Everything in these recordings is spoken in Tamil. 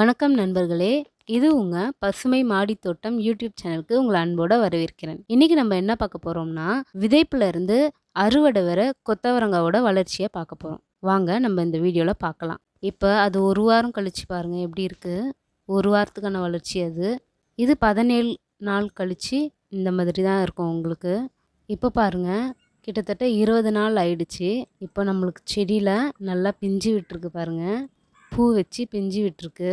வணக்கம் நண்பர்களே, இது உங்க பசுமை மாடித் தோட்டம் யூடியூப் சேனலுக்கு உங்களை அன்போட வரவேற்கிறேன். இன்னைக்கு நம்ம என்ன பார்க்க போறோம்னா, விதைப்புல இருந்து அறுவடை வரை கொத்தவரங்காவோட வளர்ச்சியை பார்க்க போறோம். வாங்க நம்ம இந்த வீடியோல பார்க்கலாம். இப்போ அது ஒரு வாரம் கழிச்சு பாருங்க எப்படி இருக்கு. ஒரு வாரத்துக்கான வளர்ச்சி அது. இது 17 நாள் கழிச்சு இந்த மாதிரி தான் இருக்கும் உங்களுக்கு. இப்போ பாருங்க, கிட்டத்தட்ட 20 நாள் ஆயிடுச்சு. இப்போ நம்மளுக்கு செடியில் நல்லா பிஞ்சு விட்டுருக்கு பாருங்க. பூ வச்சு பிஞ்சு விட்டுருக்கு.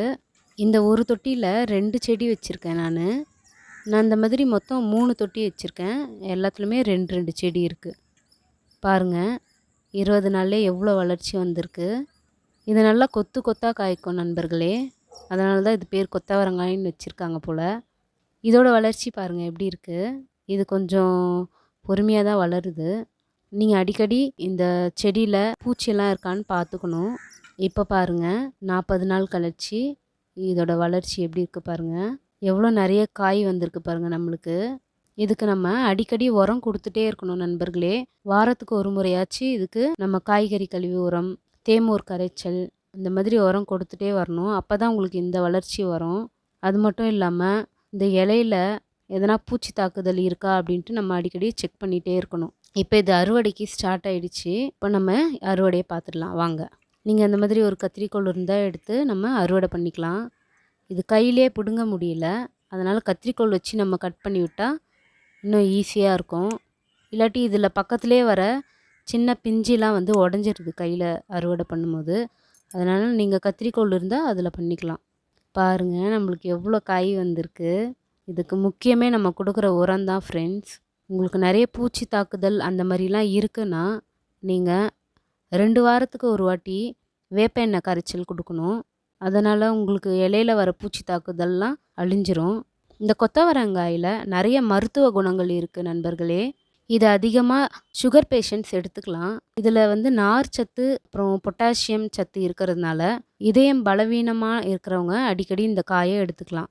இந்த ஒரு தொட்டியில் 2 செடி வச்சுருக்கேன் நான் இந்த மாதிரி மொத்தம் 3 தொட்டி வச்சுருக்கேன். எல்லாத்துலேயுமே 2 செடி இருக்குது. பாருங்கள், 20 நாள்லே எவ்வளோ வளர்ச்சி வந்திருக்கு. இது நல்லா கொத்து கொத்தாக காய்க்கும் நண்பர்களே. அதனால தான் இது பேர் கொத்தவரங்காயின்னு வச்சுருக்காங்க போல். இதோட வளர்ச்சி பாருங்கள் எப்படி இருக்குது. இது கொஞ்சம் பொறுமையாக தான் வளருது. நீங்கள் அடிக்கடி இந்த செடியில் பூச்சியெல்லாம் இருக்கான்னு பார்த்துக்கணும். இப்போ பாருங்கள், 40 நாள் கழிச்சு இதோட வளர்ச்சி எப்படி இருக்குது பாருங்கள். எவ்வளோ நிறைய காய் வந்திருக்கு பாருங்கள் நம்மளுக்கு. இதுக்கு நம்ம அடிக்கடி உரம் கொடுத்துட்டே இருக்கணும் நண்பர்களே. வாரத்துக்கு ஒரு முறையாச்சு இதுக்கு நம்ம காய்கறி கழிவு உரம், தேமூர் கரைச்சல் இந்த மாதிரி உரம் கொடுத்துட்டே வரணும். அப்போ தான் உங்களுக்கு இந்த வளர்ச்சி வரும். அது மட்டும் இல்லாமல் இந்த இலையில எதனா பூச்சி தாக்குதல் இருக்கா அப்படின்ட்டு நம்ம அடிக்கடி செக் பண்ணிகிட்டே இருக்கணும். இப்போ இது அறுவடைக்கு ஸ்டார்ட் ஆகிடுச்சு. இப்போ நம்ம அறுவடையை பார்த்துடலாம் வாங்க. நீங்கள் அந்த மாதிரி ஒரு கத்திரிக்கோல் இருந்தால் எடுத்து நம்ம அறுவடை பண்ணிக்கலாம். இது கையிலே பிடுங்க முடியல, அதனால் கத்திரிக்கோல் வச்சு நம்ம கட் பண்ணி விட்டால் இன்னும் ஈஸியாக இருக்கும். இல்லாட்டி இதில் பக்கத்துலேயே வர சின்ன பிஞ்சிலாம் வந்து உடஞ்சிருது கையில் அறுவடை பண்ணும்போது. அதனால் நீங்கள் கத்திரிக்கோல் இருந்தால் அதில் பண்ணிக்கலாம். பாருங்கள், நம்மளுக்கு எவ்வளோ காய் வந்திருக்கு. இதுக்கு முக்கியமே நம்ம கொடுக்குற உரம் தான் ஃப்ரெண்ட்ஸ். உங்களுக்கு நிறைய பூச்சி தாக்குதல் அந்த மாதிரிலாம் இருக்குன்னா நீங்கள் 2 வாரத்துக்கு ஒரு வாட்டி வேப்ப எண்ணெய் கரைச்சல் கொடுக்கணும். அதனால் உங்களுக்கு இலையில வர பூச்சி தாக்குதல்லாம் அழிஞ்சிரும். இந்த கொத்தவரங்காயில் நிறைய மருத்துவ குணங்கள் இருக்குது நண்பர்களே. இது அதிகமாக சுகர் பேஷண்ட்ஸ் எடுத்துக்கலாம். இதில் வந்து நார் சத்து அப்புறம் பொட்டாசியம் சத்து இருக்கிறதுனால இதயம் பலவீனமாக இருக்கிறவங்க அடிக்கடி இந்த காயை எடுத்துக்கலாம்.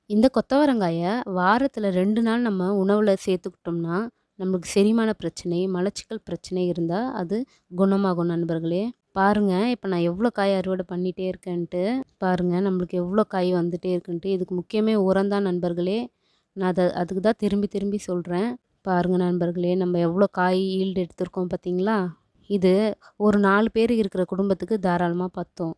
இந்த கொத்தவரங்காயை வாரத்தில் 2 நாள் நம்ம உணவில் சேர்த்துக்கிட்டோம்னா நம்மளுக்கு செரிமான பிரச்சனை, மலச்சிக்கல் பிரச்சனை இருந்தால் அது குணமாகும் நண்பர்களே. பாருங்கள், இப்போ நான் எவ்வளோ காய் அறுவடை பண்ணிகிட்டே இருக்கேன்ட்டு. பாருங்கள், நம்மளுக்கு எவ்வளோ காய் வந்துகிட்டே இருக்குன்ட்டு. இதுக்கு முக்கியமே உரம் தான் நண்பர்களே. நான் அதுக்கு தான் திரும்பி திரும்பி சொல்கிறேன். பாருங்கள் நண்பர்களே, நம்ம எவ்வளோ காய் ஈல்டு எடுத்திருக்கோம் பார்த்தீங்களா. இது ஒரு 4 பேர் இருக்கிற குடும்பத்துக்கு தாராளமாக பத்தும்.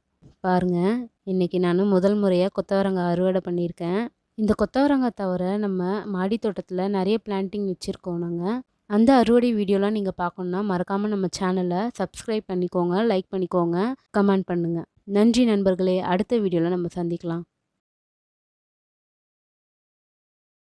பாருங்கள், இன்றைக்கி நான் முதல் முறையாக கொத்தவரங்காய் அறுவடை பண்ணியிருக்கேன். இந்த கொத்தவரங்காய் தவிர நம்ம மாடி தோட்டத்தில் நிறைய பிளான்டிங் வச்சுருக்கோம் நாங்கள். அந்த அறுவடை வீடியோலாம் நீங்கள் பார்க்கணுன்னா மறக்காமல் நம்ம சேனலை சப்ஸ்கிரைப் பண்ணிக்கோங்க, லைக் பண்ணிக்கோங்க, கமெண்ட் பண்ணுங்கள். நன்றி நண்பர்களே. அடுத்த வீடியோவில் நம்ம சந்திக்கலாம்.